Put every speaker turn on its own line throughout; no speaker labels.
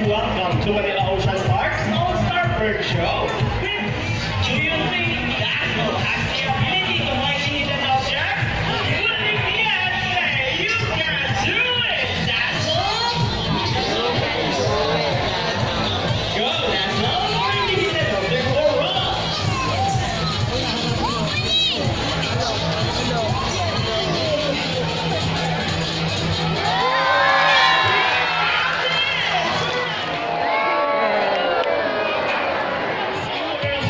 Welcome to Manila Ocean Park's All-Star Bird Show. Do you think Dazzle has the ability to fly hidden objects? Well, if yes, say you can do it, Dazzle! Go, Dazzle! Find the hidden object for us!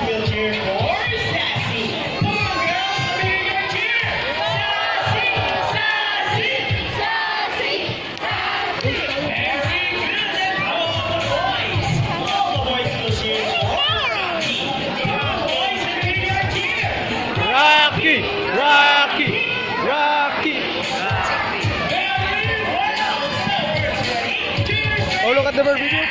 We'll cheer for Sassy. Come on, girls, let me hear your cheer. Sassy, Sassy, Sassy, Sassy. Very good. And how about the boys? All the boys will cheer for Rocky. Come on, boys, let me hear your cheer.
Rocky! Rocky! Rocky!
Very well. So we're ready. Cheers.
Oh, look at the bird video.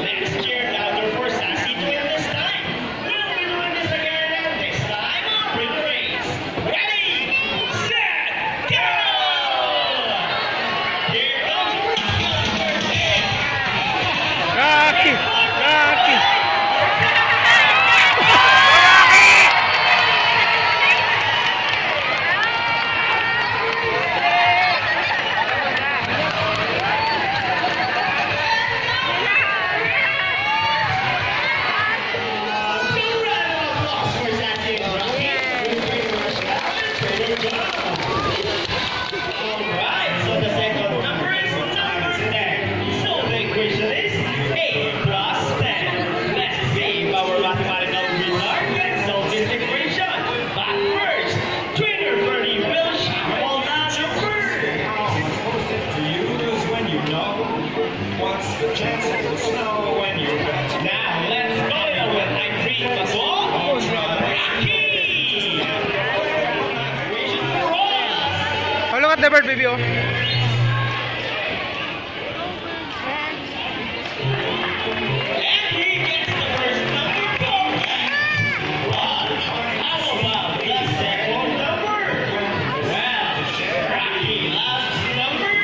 Let's cheer louder for Sassy to win this time. We'll be doing this again and this time I'll bring the race. Ready, set, go! Here comes Rocky on first base.
Rocky! Rocky!
Big round of applause for Sassy and Rocky. Very much good job. Alright, so the second number is number 10. So the equation is 8 plus 10. Let's see if our mathematical wizard can solve this equation. But first, Twitter Birdie will shuffle the number.
To use when you know what's the chance of the snow when you bet.
Now let's go it with I treat the ball. Rocky! Equation for us.
Oh, look at the bird video.
And he gets the first number correct. But how about the second number? Well, Rocky loves numbers.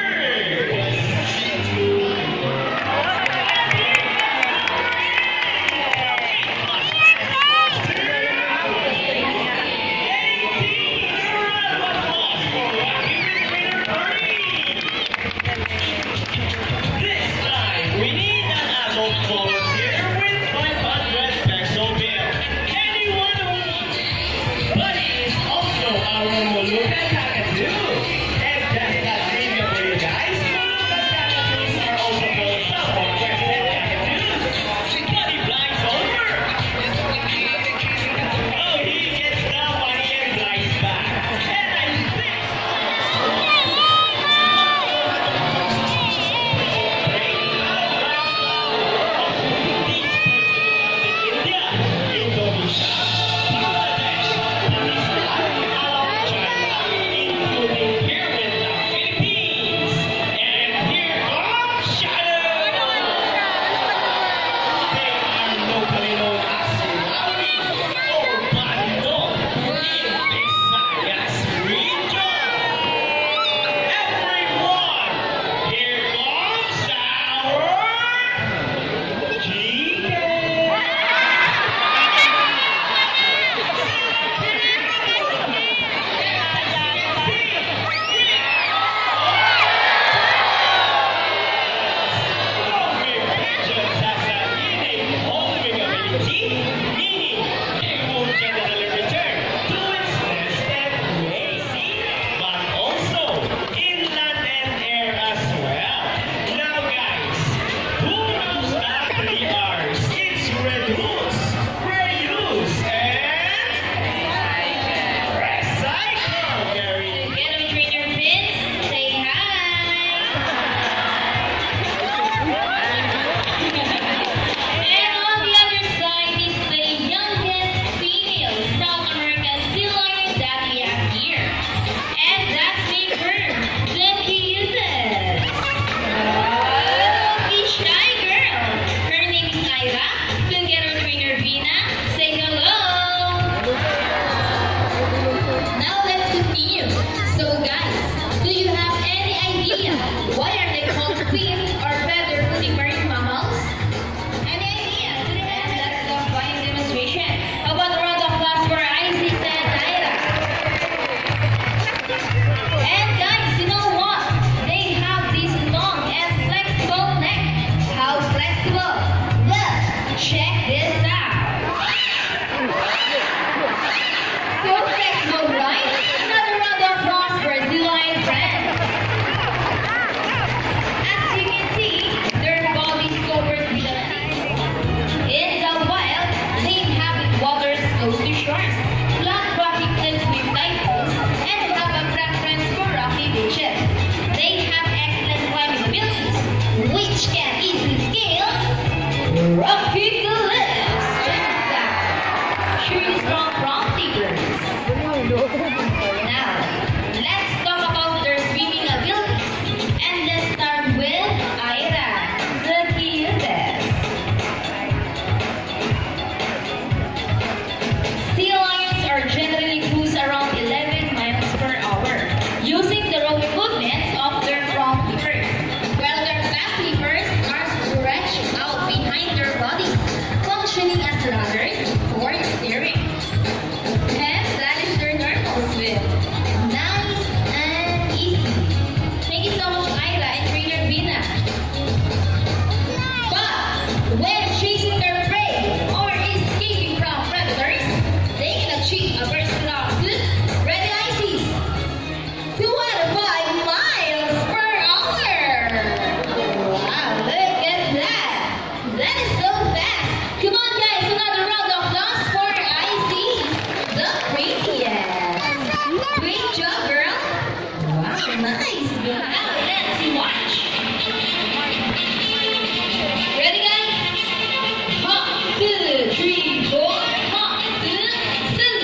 Nice. Now let's watch. Ready, guys? 1, 2, 3, 4. 1, 2, 3.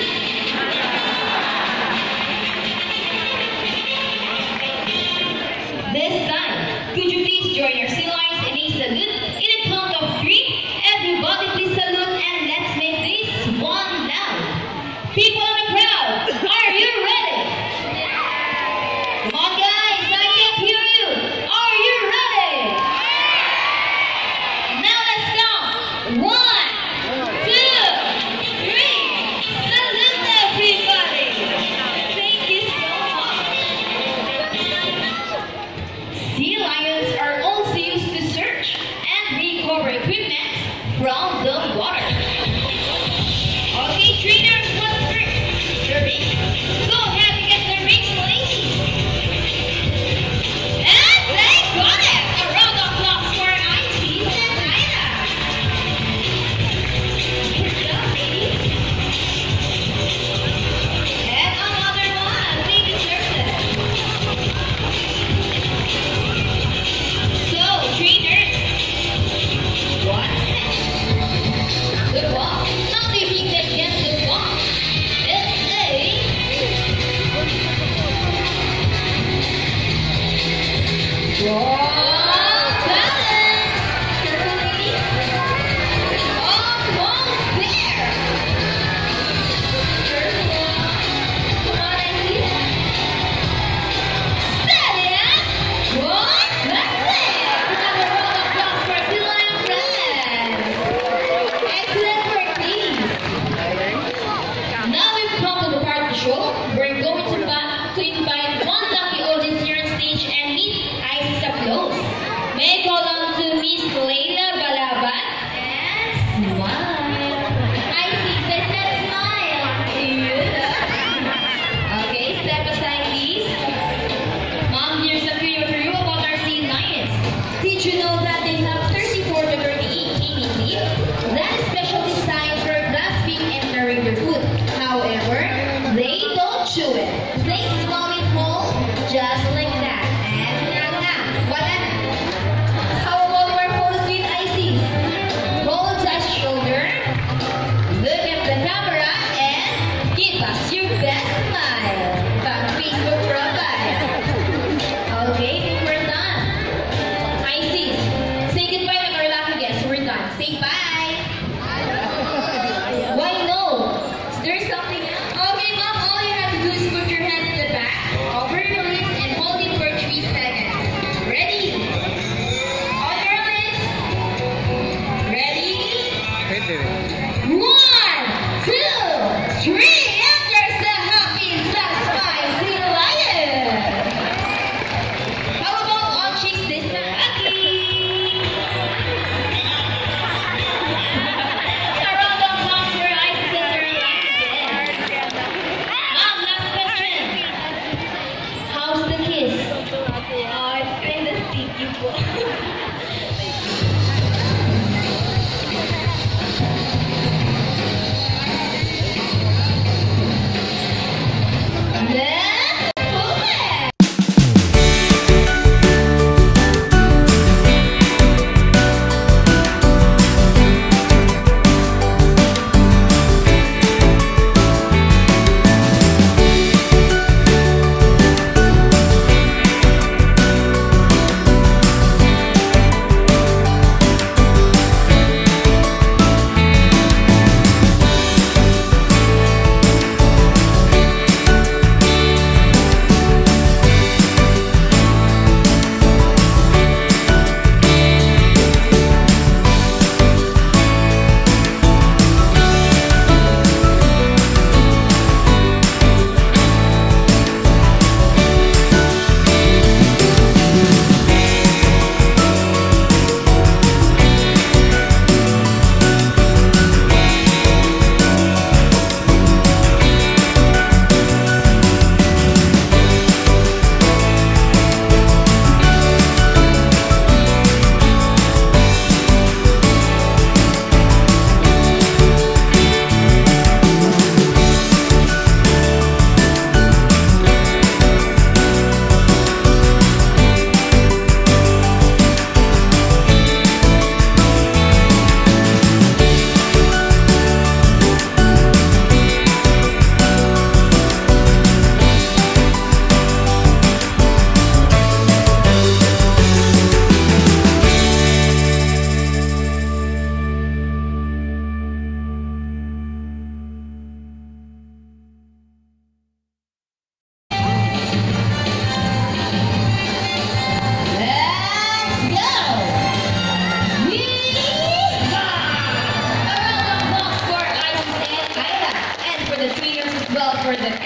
This time, could you please join your sea lions in a salute? In a count of 3, everybody please salute and let's make this one loud. People in the crowd, are you ready? Come on guys, I can't hear you. Are you ready? Now let's count. 1, 2, 3. Salute everybody. Thank you so much. Sea lions are also used to search and recover equipment from the water. Okay, trainers, what's first? The rings. Go ahead and get the rings, ladies. And they got it! A round of applause for Isis and Ida. Good job, ladies. And another one. They deserve it. So, trainers, what's next? The ball. Now they think they get the ball. It's a ball balance. Carefully. Almost there. Careful. Come on, Icy. Steady up. One, that's it. Another round of applause for Sea Lion friends. Excellent work, team. Now we've come to the part of the show. We're going to invite one lucky audience here on stage and meet Isis up close. May I call on to Miss Leila Balaban and smile. Isis, I said smile. Yeah. Okay, step aside, please. Mom, here's a video for you about our sea lions. Did you know that they have 34 to 38 kidney teeth? That is special design for grasping and carrying their food. However, they don't chew it. They swallow it whole, just like that. And wala na. How about our photos with Isis? Hold touch shoulder, look at the camera, and give us your best smile. Back Facebook profile. Okay, we're done. Isis, say goodbye to our lucky guests. We're done. Say bye. Why no? Is there something else? Okay, Mom, all you have to do is put your hands in the back, over your lips, and hold it for 3 seconds. Ready? On your lips. Ready?
Pwede rin.
1, 2, 3, and there's the happy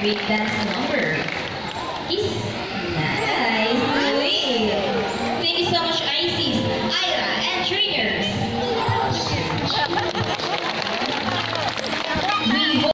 break dance number is